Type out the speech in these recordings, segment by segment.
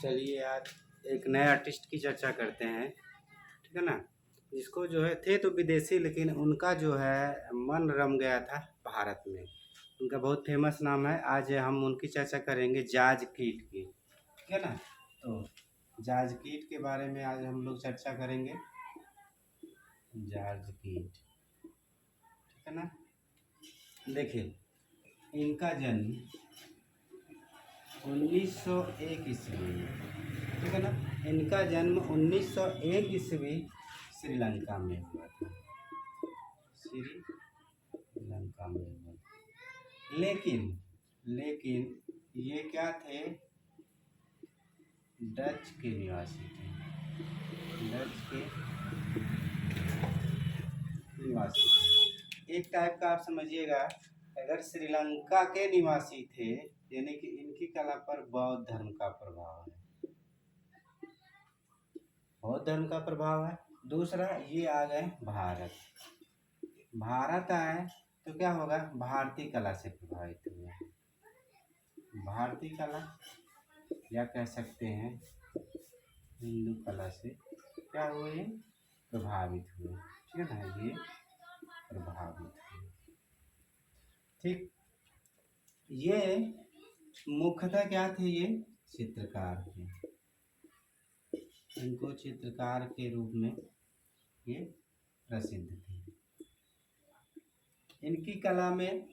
चलिए आज एक नए आर्टिस्ट की चर्चा करते हैं, ठीक है ना। जिसको जो है थे तो विदेशी, लेकिन उनका जो है मन रम गया था भारत में। उनका बहुत फेमस नाम है। आज हम उनकी चर्चा करेंगे, जाज कीट की, ठीक है ना। तो जाज कीट के बारे में आज हम लोग चर्चा करेंगे। जाज कीट, ठीक है ना। देखिए, इनका जन्म 1901 ईस्वी में, ठीक है ना। इनका जन्म 1901 ईस्वी श्रीलंका में हुआ था। श्रीलंका में हुआ था। लेकिन ये क्या थे? डच के निवासी थे। डच के निवासी थे। एक टाइप का आप समझिएगा, अगर श्रीलंका के निवासी थे यानी कि इनकी कला पर बौद्ध धर्म का प्रभाव है। बौद्ध धर्म का प्रभाव है। दूसरा, ये आ गए भारत आए तो क्या होगा? भारतीय कला से प्रभावित हुए। भारतीय कला या कह सकते हैं हिंदू कला से क्या हुए? प्रभावित हुए, ठीक है ना। ये प्रभावित हुए, ठीक। ये मुख्यतः क्या थे? ये चित्रकार थे। इनको चित्रकार के रूप में ये प्रसिद्ध थे। इनकी कला में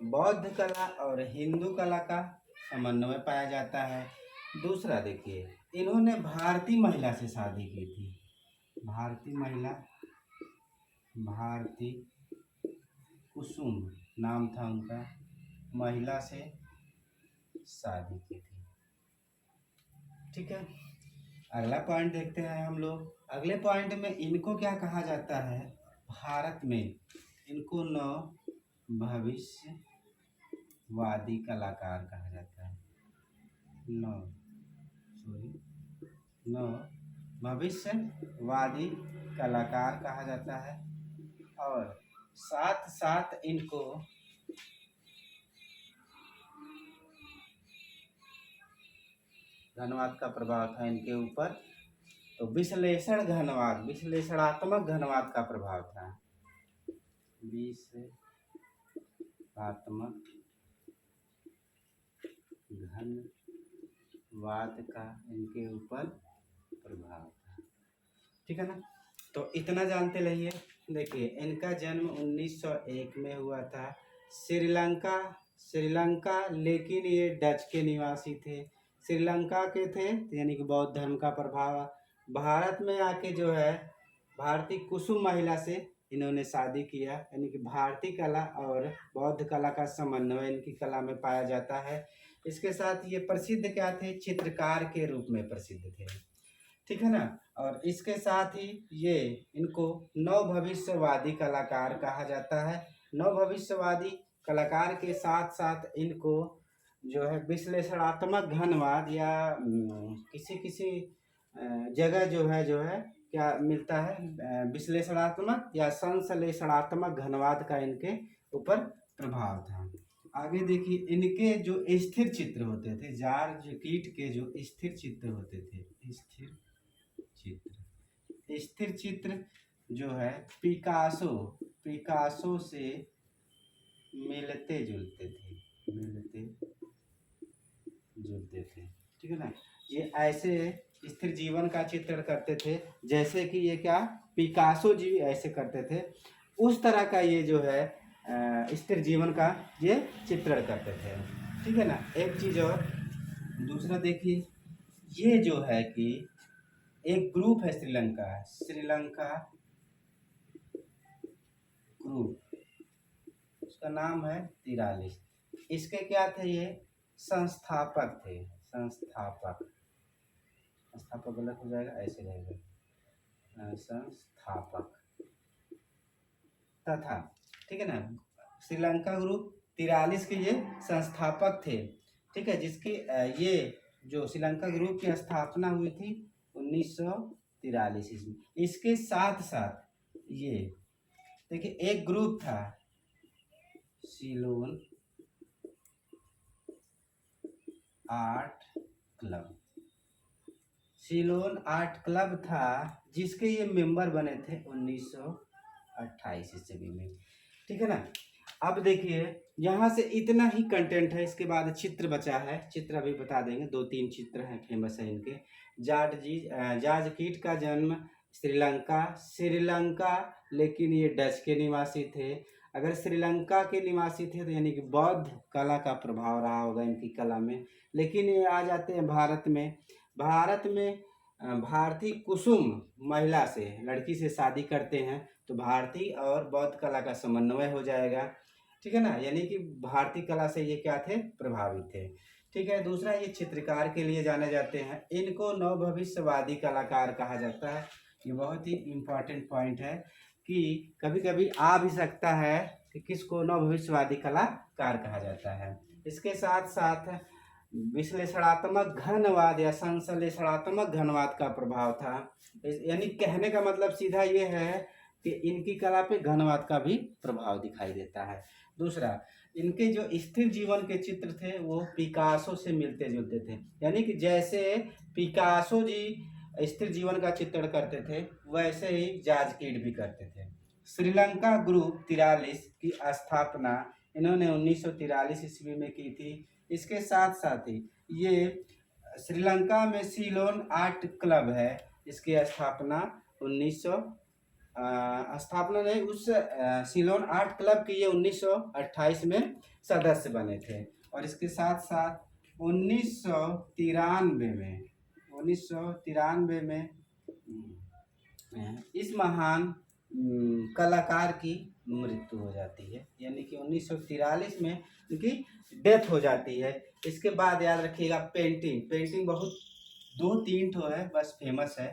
बौद्ध कला और हिंदू कला का समन्वय पाया जाता है। दूसरा देखिए, इन्होंने भारतीय महिला से शादी की थी। भारतीय महिला, भारती कुसुम नाम था उनका, महिला से शादी की थी, ठीक है। अगला पॉइंट देखते हैं हम लोग। अगले पॉइंट में इनको क्या कहा जाता है? भारत में इनको भविष्यवादी कलाकार कहा जाता है। भविष्यवादी कलाकार कहा जाता है। और साथ साथ इनको घनवाद का प्रभाव था इनके ऊपर। तो विश्लेषणात्मक घनवाद का प्रभाव था। विश्लेषणात्मक घनवाद का इनके ऊपर प्रभाव था, ठीक है ना। तो इतना जानते रहिए। देखिए, इनका जन्म 1901 में हुआ था श्रीलंका, लेकिन ये डच के निवासी थे। श्रीलंका के थे यानी कि बौद्ध धर्म का प्रभाव। भारत में आके जो है भारतीय कुसुम महिला से इन्होंने शादी किया, यानी कि भारतीय कला और बौद्ध कला का समन्वय इनकी कला में पाया जाता है। इसके साथ ये प्रसिद्ध क्या थे? चित्रकार के रूप में प्रसिद्ध थे, ठीक है ना। और इसके साथ ही ये इनको नव भविष्यवादी कलाकार कहा जाता है। नव भविष्यवादी कलाकार के साथ साथ इनको जो है विश्लेषणात्मक घनवाद या किसी जगह जो है क्या मिलता है? विश्लेषणात्मक या संश्लेषणात्मक घनवाद का इनके ऊपर प्रभाव था। आगे देखिए, इनके जो स्थिर चित्र होते थे, जाज कीट के जो स्थिर चित्र होते थे, स्थिर चित्र जो है पिकासो से मिलते जुलते थे, ठीक है ना। ये ऐसे स्थिर जीवन का चित्रण करते थे जैसे कि ये क्या पिकासो जी ऐसे करते थे, उस तरह का ये जो है स्थिर जीवन का ये चित्रण करते थे, ठीक है ना। एक चीज और दूसरा देखिए, ये जो है कि एक ग्रुप है श्रीलंका ग्रुप, उसका नाम है 43। इसके क्या थे? ये संस्थापक थे। संस्थापक गलत हो जाएगा, ऐसे रहेगा संस्थापक तथा, ठीक है ना। श्रीलंका ग्रुप 43 के ये संस्थापक थे, ठीक है। जिसकी ये जो श्रीलंका ग्रुप की स्थापना हुई थी 1943 ईस्वी। इसके साथ साथ ये देखिए, एक ग्रुप था Ceylon art club, Ceylon art club था जिसके ये मेंबर बने थे 1928 ईस्वी में। ठीक है ना। अब देखिए यहाँ से इतना ही कंटेंट है, इसके बाद चित्र बचा है, चित्र अभी बता देंगे, 2-3 चित्र हैं फेमस है इनके। जॉर्ज कीट का जन्म श्रीलंका, लेकिन ये डच के निवासी थे। अगर श्रीलंका के निवासी थे तो यानी कि बौद्ध कला का प्रभाव रहा होगा इनकी कला में। लेकिन ये आ जाते हैं भारत में। भारतीय कुसुम महिला से, लड़की से शादी करते हैं तो भारतीय और बौद्ध कला का समन्वय हो जाएगा। ठीक है ना, यानी कि भारतीय कला से ये क्या थे, प्रभावित थे। ठीक है। दूसरा, ये चित्रकार के लिए जाने जाते हैं। इनको नव भविष्यवादी कलाकार कहा जाता है। ये बहुत ही इम्पोर्टेंट पॉइंट है कि कभी कभी आ भी सकता है कि किसको नव भविष्यवादी कलाकार कहा जाता है। इसके साथ साथ विश्लेषणात्मक घनवाद या संश्लेषणात्मक घनवाद का प्रभाव था। यानी कहने का मतलब सीधा ये है कि इनकी कला पे घनवाद का भी प्रभाव दिखाई देता है। दूसरा, इनके जो स्थिर जीवन के चित्र थे वो पिकासो से मिलते जुलते थे। यानी कि जैसे पिकासो जी स्थिर जीवन का चित्रण करते थे वैसे ही जॉर्ज कीट भी करते थे। श्रीलंका ग्रुप 43 की स्थापना इन्होंने 1943 ईस्वी में की थी। इसके साथ साथ ही ये श्रीलंका में सिलोन आर्ट क्लब है, इसकी स्थापना 1900 स्थापना नहीं, उस सिलोन आर्ट क्लब के ये 1928 में सदस्य बने थे। और इसके साथ साथ 1993 में इस महान कलाकार की मृत्यु हो जाती है। यानी कि 1943 में इनकी डेथ हो जाती है। इसके बाद याद रखिएगा पेंटिंग बहुत 2-3 ठो है बस फेमस है।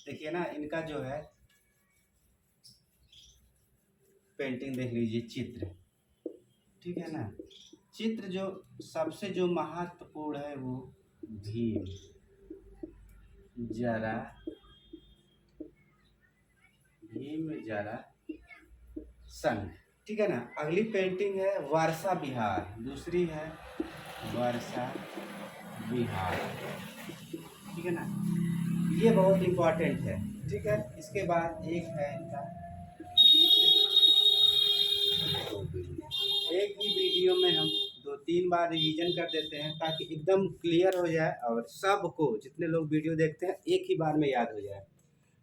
देखिए ना, इनका जो है पेंटिंग देख लीजिए, चित्र, ठीक है ना। चित्र जो सबसे जो महत्वपूर्ण है वो भीम जरा संघ, ठीक है ना। अगली पेंटिंग है वर्षा विहार, दूसरी है वर्षा विहार, ठीक है ना। ये बहुत इंपॉर्टेंट है, ठीक है। इसके बाद एक है इनका, एक ही वीडियो में हम 2-3 बार रिवीजन कर देते हैं ताकि एकदम क्लियर हो जाए और सबको, जितने लोग वीडियो देखते हैं, एक ही बार में याद हो जाए,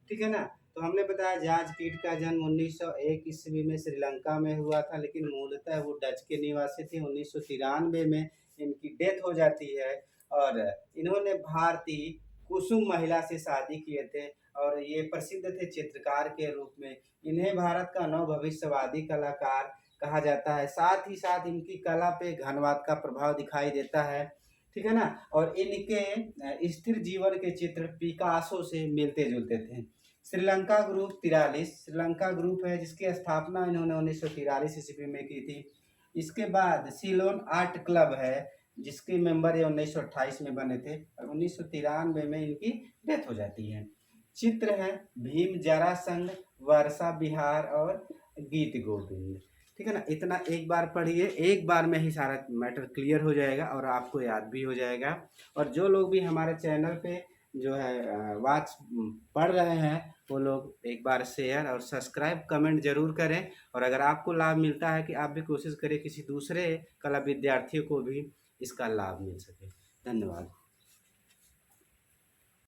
ठीक है ना। तो हमने बताया जॉर्ज कीट का जन्म 1901 ईस्वी में श्रीलंका में हुआ था, लेकिन मूलतः वो डच के निवासी थे। 1993 में इनकी डेथ हो जाती है और इन्होंने भारतीय कुसुम महिला से शादी किए थे और ये प्रसिद्ध थे चित्रकार के रूप में। इन्हें भारत का नव भविष्यवादी कलाकार कहा जाता है। साथ ही साथ इनकी कला पे घनवाद का प्रभाव दिखाई देता है, ठीक है ना। और इनके स्थिर जीवन के चित्र पिकासो से मिलते जुलते थे। श्रीलंका ग्रुप 43 श्रीलंका ग्रुप है जिसकी स्थापना इन्होंने 1943 ईस्वी में की थी। इसके बाद सिलोन आर्ट क्लब है जिसके मेंबर ये 1928 में बने थे और 1993 में इनकी डेथ हो जाती है। चित्र है भीम जरासंध, वर्षा विहार और गीत गोविंद, ठीक है ना। इतना एक बार पढ़िए, एक बार में ही सारा मैटर क्लियर हो जाएगा और आपको याद भी हो जाएगा। और जो लोग भी हमारे चैनल पे जो है पढ़ रहे हैं वो लोग एक बार शेयर और सब्सक्राइब कमेंट जरूर करें। और अगर आपको लाभ मिलता है कि आप भी कोशिश करें किसी दूसरे कला विद्यार्थियों को भी इसका लाभ मिल सके। धन्यवाद।